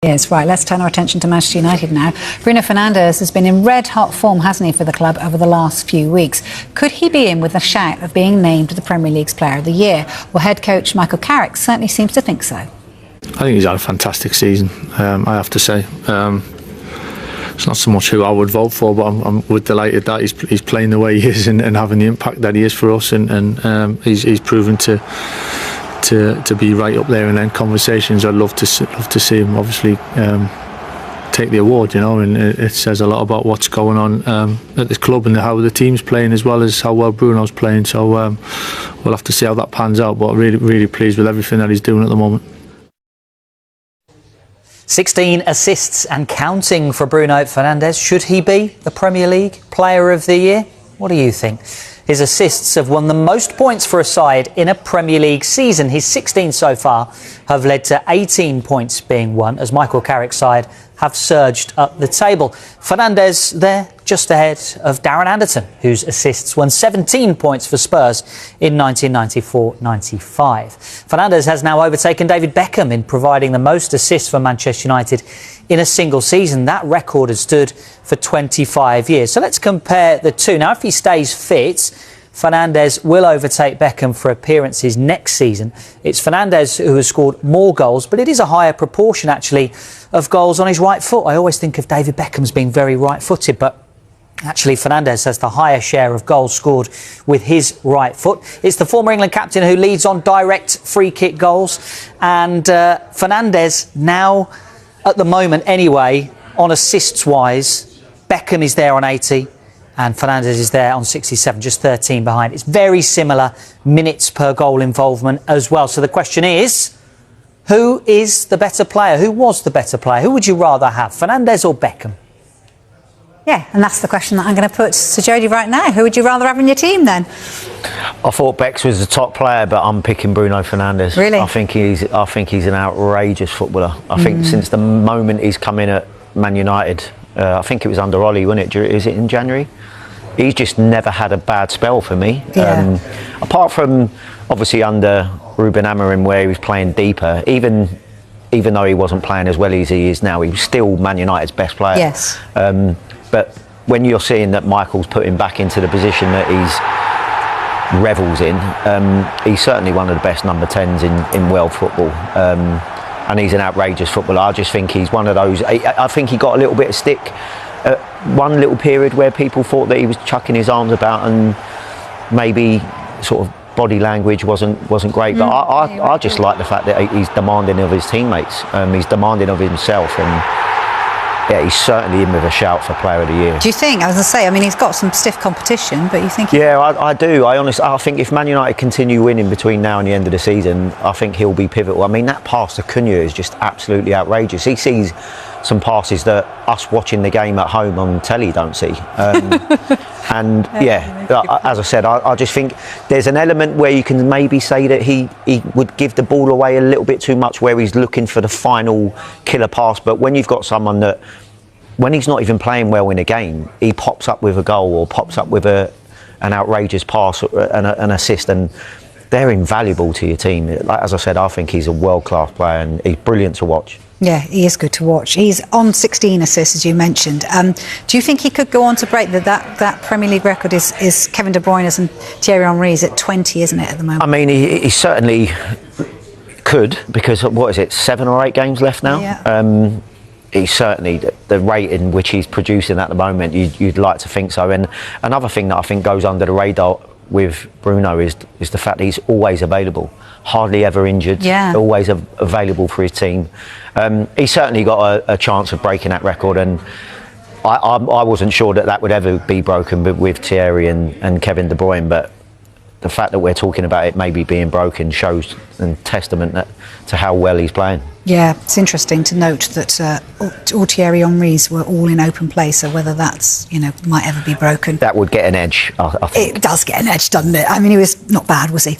Yes, right. Let's turn our attention to Manchester United now. Bruno Fernandes has been in red-hot form, hasn't he, for the club over the last few weeks. Could he be in with a shout of being named the Premier League's Player of the Year? Well, head coach Michael Carrick certainly seems to think so. I think he's had a fantastic season, I have to say. It's not so much who I would vote for, but we're delighted that he's playing the way he is and having the impact that he is for us, and he's proven to be right up there in then conversations. I'd love to see him obviously take the award, and it says a lot about what's going on at this club and how the team's playing as well as how well Bruno's playing. So we'll have to see how that pans out, but really pleased with everything that he's doing at the moment. 16 assists and counting for Bruno Fernandes. Should he be the Premier League Player of the Year? What do you think? His assists have won the most points for a side in a Premier League season. His 16 so far have led to 18 points being won as Michael Carrick's side have surged up the table. Fernandes there just ahead of Darren Anderton, whose assists won 17 points for Spurs in 1994-95. Fernandes has now overtaken David Beckham in providing the most assists for Manchester United in a single season. That record has stood for 25 years. So let's compare the two. Now, if he stays fit, Fernandes will overtake Beckham for appearances next season. It's Fernandes who has scored more goals, but it is a higher proportion, actually, of goals on his right foot. I always think of David Beckham as being very right-footed, but actually Fernandes has the higher share of goals scored with his right foot. It's the former England captain who leads on direct free-kick goals. And Fernandes now, at the moment anyway, on assists-wise, Beckham is there on 80. And Fernandes is there on 67, just 13 behind. It's very similar minutes per goal involvement as well. So the question is, who is the better player? Who was the better player? Who would you rather have, Fernandes or Beckham? Yeah, and that's the question that I'm going to put to Jodie right now. Who would you rather have in your team then? I thought Bex was the top player, but I'm picking Bruno Fernandes. Really? I think he's an outrageous footballer. I think since the moment he's come in at Man United, I think it was under Ollie, wasn't it? Is it in January? He's just never had a bad spell for me. Yeah. Apart from obviously under Ruben Amorim, where he was playing deeper, even though he wasn't playing as well as he is now, he was still Man United's best player. Yes. But when you're seeing that Michael's put him back into the position that he's revels in, he's certainly one of the best number 10s in world football. And he's an outrageous footballer. I just think he's one of those. I think he got a little bit of stick at one little period where people thought that he was chucking his arms about and maybe sort of body language wasn't great. But I just like the fact that he's demanding of his teammates. He's demanding of himself, and yeah, he's certainly in with a shout for Player of the Year. Do you think? I was going to say, I mean, he's got some stiff competition, but you think? Yeah, I do. I think if Man United continue winning between now and the end of the season, I think he'll be pivotal. I mean, that pass to Cunha is just absolutely outrageous. He sees some passes that us watching the game at home on telly don't see. And yeah, as I said, I just think there's an element where you can maybe say that he would give the ball away a little bit too much, where he's looking for the final killer pass. But when you've got someone that, when he's not even playing well in a game, he pops up with a goal or pops up with an outrageous pass or an assist, and they're invaluable to your team. Like, as I said, I think he's a world-class player and he's brilliant to watch. Yeah, he is good to watch. He's on 16 assists, as you mentioned. Do you think he could go on to break that Premier League record? Is Kevin De Bruyne's and Thierry Henry's at 20, isn't it, at the moment? I mean, he certainly could, because what is it, 7 or 8 games left now? Yeah. He's certainly, the rate in which he's producing at the moment, you'd like to think so. And another thing that I think goes under the radar with Bruno is the fact that he's always available, hardly ever injured, always available for his team. He's certainly got a chance of breaking that record, and I wasn't sure that would ever be broken with Thierry and Kevin De Bruyne, but the fact that we're talking about it maybe being broken shows and testament to how well he's playing. Yeah, it's interesting to note that all Thierry Henry's were all in open play, so whether that's, might ever be broken. That would get an edge, I think. It does get an edge, doesn't it? I mean, he was not bad, was he?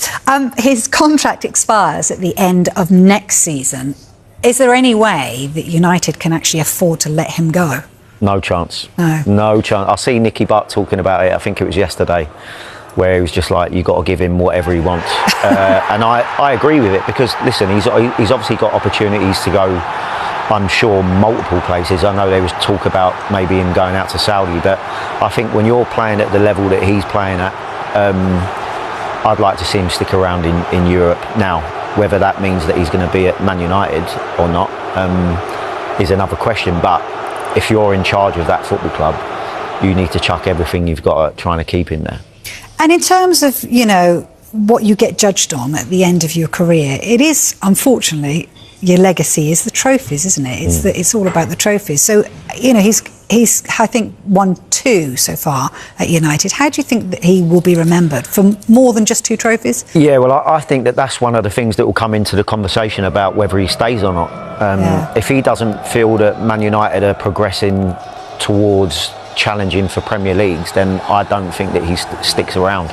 His contract expires at the end of next season. Is there any way that United can actually afford to let him go? No chance. No chance. I see Nicky Butt talking about it, I think it was yesterday, where he was just like, you've got to give him whatever he wants. And I agree with it, because listen, he's obviously got opportunities to go I'm sure, multiple places. I know there was talk about maybe him going out to Saudi, but I think when you're playing at the level that he's playing at, I'd like to see him stick around in Europe. Now, whether that means that he's going to be at Man United or not is another question. But if you're in charge of that football club, you need to chuck everything you've got at trying to keep him there. And in terms of, you know, what you get judged on at the end of your career, it is, unfortunately, your legacy is the trophies, isn't it? It's all about the trophies. So, you know, he's I think won 2 so far at United. How do you think that he will be remembered for more than just 2 trophies? Yeah, well, I think that's one of the things that will come into the conversation about whether he stays or not. If he doesn't feel that Man United are progressing towards challenging for Premier Leagues, then I don't think that he sticks around.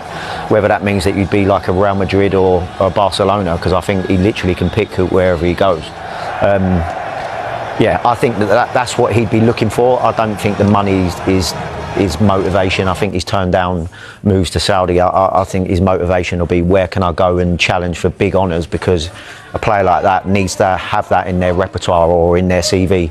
Whether that means that you'd be like a Real Madrid or Barcelona, because I think he literally can pick wherever he goes. Yeah, I think that's what he'd be looking for. I don't think the money is motivation. I think he's turned down moves to Saudi. I think his motivation will be, where can I go and challenge for big honours, because a player like that needs to have that in their repertoire or in their CV.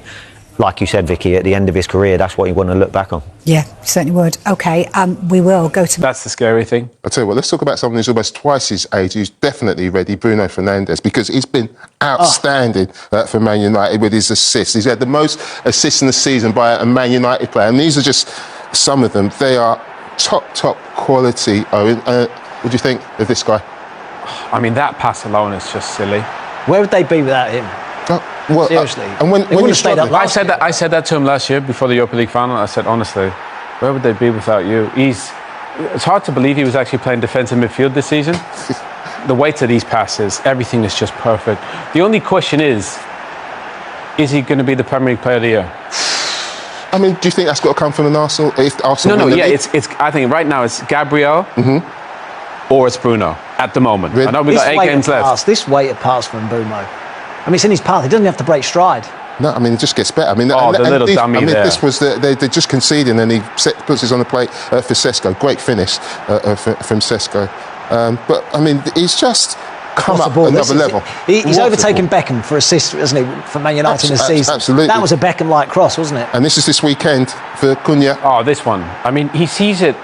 Like you said, Vicky, at the end of his career, that's what you want to look back on. Yeah, certainly would. OK, we will go to... That's the scary thing. I'll tell you what, let's talk about someone who's almost twice his age, who's definitely ready, Bruno Fernandes, because he's been outstanding for Man United with his assists. He's had the most assists in the season by a Man United player, and these are just some of them. They are top quality. Owen, what do you think of this guy? I mean, that pass alone is just silly. Where would they be without him? Well, seriously, and when you stayed up I said that to him last year before the Europa League final. I said, honestly, where would they be without you? It's hard to believe he was actually playing defensive midfield this season. The weight of these passes, everything is just perfect. The only question is he going to be the Premier League Player of the Year? I mean, do you think that's got to come from an Arsenal? If Arsenal No, yeah, it's. I think right now it's Gabriel or it's Bruno at the moment. Really? I know we've got 8 games left. This weighted pass from Bruno. I mean, it's in his path. He doesn't have to break stride. No, I mean, it just gets better. I mean, the little dummy there. This was they just conceding, and he puts his on the plate for Sesko. Great finish from Sesko. But I mean, he's just come up another level. He's overtaken Beckham for assist, hasn't he, for Man United this season? Absolutely. That was a Beckham-like cross, wasn't it? And this is this weekend for Cunha. Oh, this one. I mean, he sees it.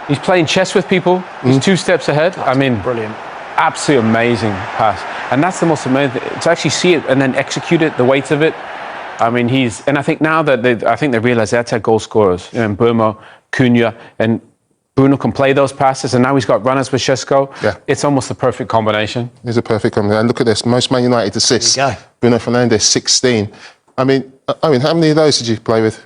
He's playing chess with people. He's 2 steps ahead. I mean, brilliant. Absolutely amazing pass. And that's the most amazing thing, to actually see it and then execute it, the weight of it. I mean, and I think now that they realise that's our goal scorers. You know, Bruno, Cunha, and Bruno can play those passes, and now he's got runners with Sesko. Yeah. It's almost the perfect combination. It's a perfect combination. And look at this, most Man United assists. Bruno Fernandes, 16. I mean, how many of those did you play with?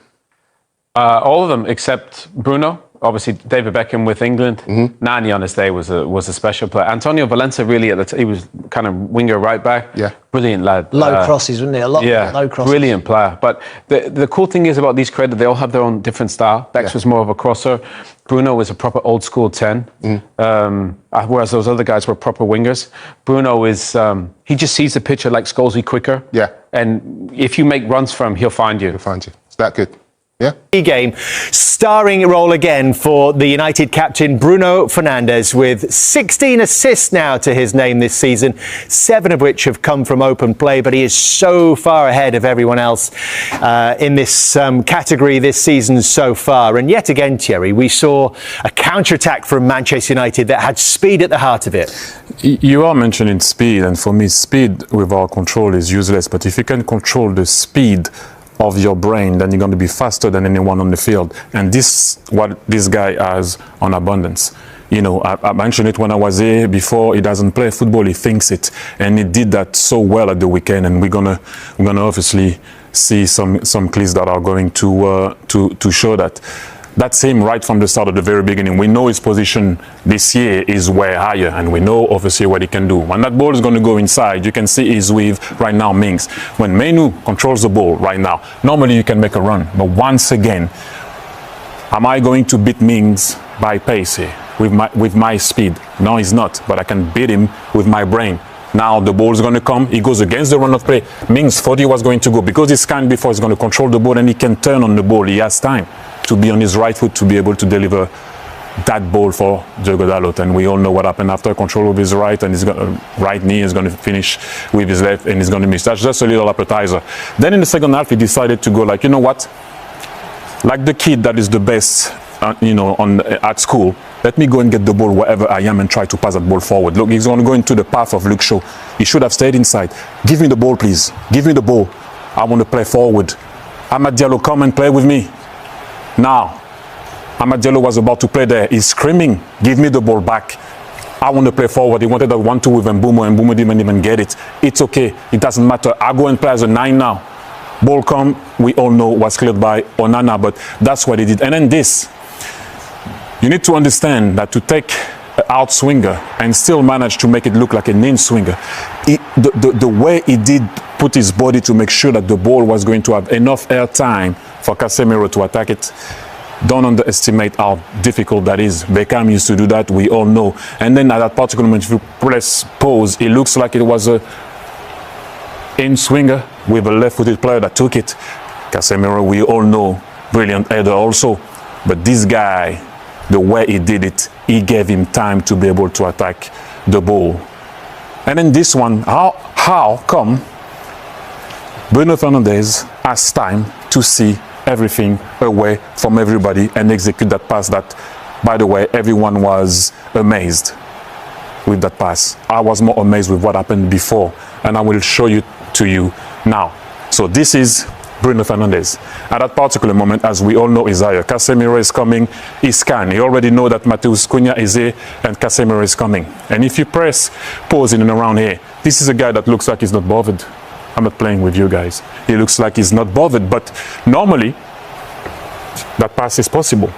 All of them except Bruno. Obviously, David Beckham with England. Nani on his day was a special player. Antonio Valencia really he was kind of winger right back. Yeah, brilliant lad. Low crosses, wasn't it? Low crosses. Brilliant player. But the cool thing is about these creators, they all have their own different style. Bex was more of a crosser. Bruno was a proper old school 10. Whereas those other guys were proper wingers. Bruno is he just sees the picture like Scholes quicker. Yeah. And if you make runs for him, he'll find you. It's that good. Yeah. Game, starring role again for the United captain Bruno Fernandes, with 16 assists now to his name this season, 7 of which have come from open play, but he is so far ahead of everyone else in this category this season so far. And yet again, Thierry, we saw a counter-attack from Manchester United that had speed at the heart of it. You are mentioning speed, and for me, speed without control is useless. But if you can control the speed of your brain, then you're going to be faster than anyone on the field. And this what this guy has on abundance. You know, I mentioned it when I was here before. He doesn't play football, he thinks it, and he did that so well at the weekend. And we're gonna obviously see some clips that are going to show that. That's him right from the start of the very beginning. We know his position this year is way higher, and we know obviously what he can do. When that ball is going to go inside, you can see he's with right now Mings. When Menu controls the ball right now, normally you can make a run, but once again, am I going to beat Mings by pace here with my speed? No, he's not, but I can beat him with my brain. Now the ball is going to come. He goes against the run of play. Mings thought he was going to go because he's scanned before. He's going to control the ball, and he can turn on the ball. He has time to be on his right foot to be able to deliver that ball for Diogo Dalot, and we all know what happened after. Control with his right, and his right knee is going to finish with his left, and he's going to miss. That's just a little appetizer. Then in the second half, he decided to go like, you know what? Like the kid that is the best, at school. Let me go and get the ball wherever I am and try to pass that ball forward. Look, he's going to go into the path of Luke Shaw. He should have stayed inside. Give me the ball, please. Give me the ball. I want to play forward. Amad Diallo, come and play with me. Now, Amad Diallo was about to play there. He's screaming, give me the ball back. I want to play forward. He wanted that 1-2 with Mbeumo, and Mbeumo didn't even get it. It's okay. It doesn't matter. I go and play as a 9 now. Ball come, we all know was cleared by Onana, but that's what he did. And then this. You need to understand that to take an out swinger and still manage to make it look like an in swinger, the way he did put his body to make sure that the ball was going to have enough air time for Casemiro to attack it, don't underestimate how difficult that is. Beckham used to do that, we all know. And then at that particular moment, if you press pause, it looks like it was a in swinger with a left-footed player that took it. Casemiro, we all know, brilliant header also. But this guy, the way he did it, he gave him time to be able to attack the ball. And then this one, how come Bruno Fernandes has time to see everything away from everybody and execute that pass that, by the way, everyone was amazed with that pass. I was more amazed with what happened before, and I will show you to you now. So this is Bruno Fernandes. At that particular moment, as we all know, is here. Casemiro is coming, he scans. You already know that Matheus Cunha is here and Casemiro is coming. And if you press pause in and around here, this is a guy that looks like he's not bothered. I'm not playing with you guys. He looks like he's not bothered, but normally that pass is possible.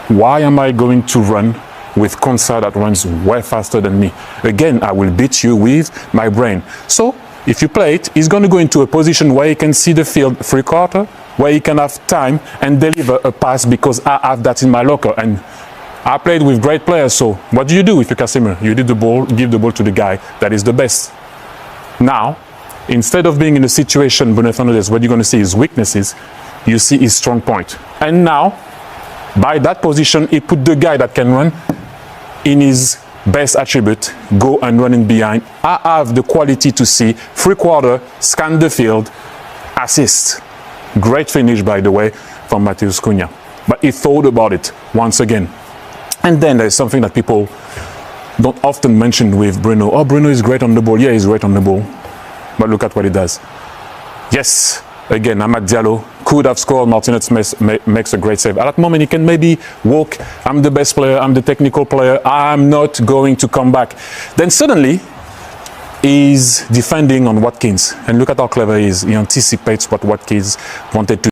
Why am I going to run with Konsa that runs way faster than me? Again, I will beat you with my brain. So if you play it, he's going to go into a position where he can see the field three-quarter, where he can have time and deliver a pass because I have that in my locker. And I played with great players, so what do you do with your Casemiro? You did the ball, give the ball to the guy that is the best. Now, instead of being in a situation, Bruno Fernandes, where you're going to see his weaknesses, you see his strong point. And now, by that position, he put the guy that can run in his best attribute, go and run in behind. I have the quality to see three-quarter, scan the field, assist. Great finish, by the way, from Matheus Cunha. But he thought about it once again. And then there's something that people don't often mention with Bruno. Oh, Bruno is great on the ball. Yeah, he's great on the ball. But look at what he does. Yes, again, Amad Diallo could have scored. Martinez makes a great save. At that moment, he can maybe walk. I'm the best player. I'm the technical player. I'm not going to come back. Then suddenly, he's defending on Watkins. And look at how clever he is. He anticipates what Watkins wanted to do.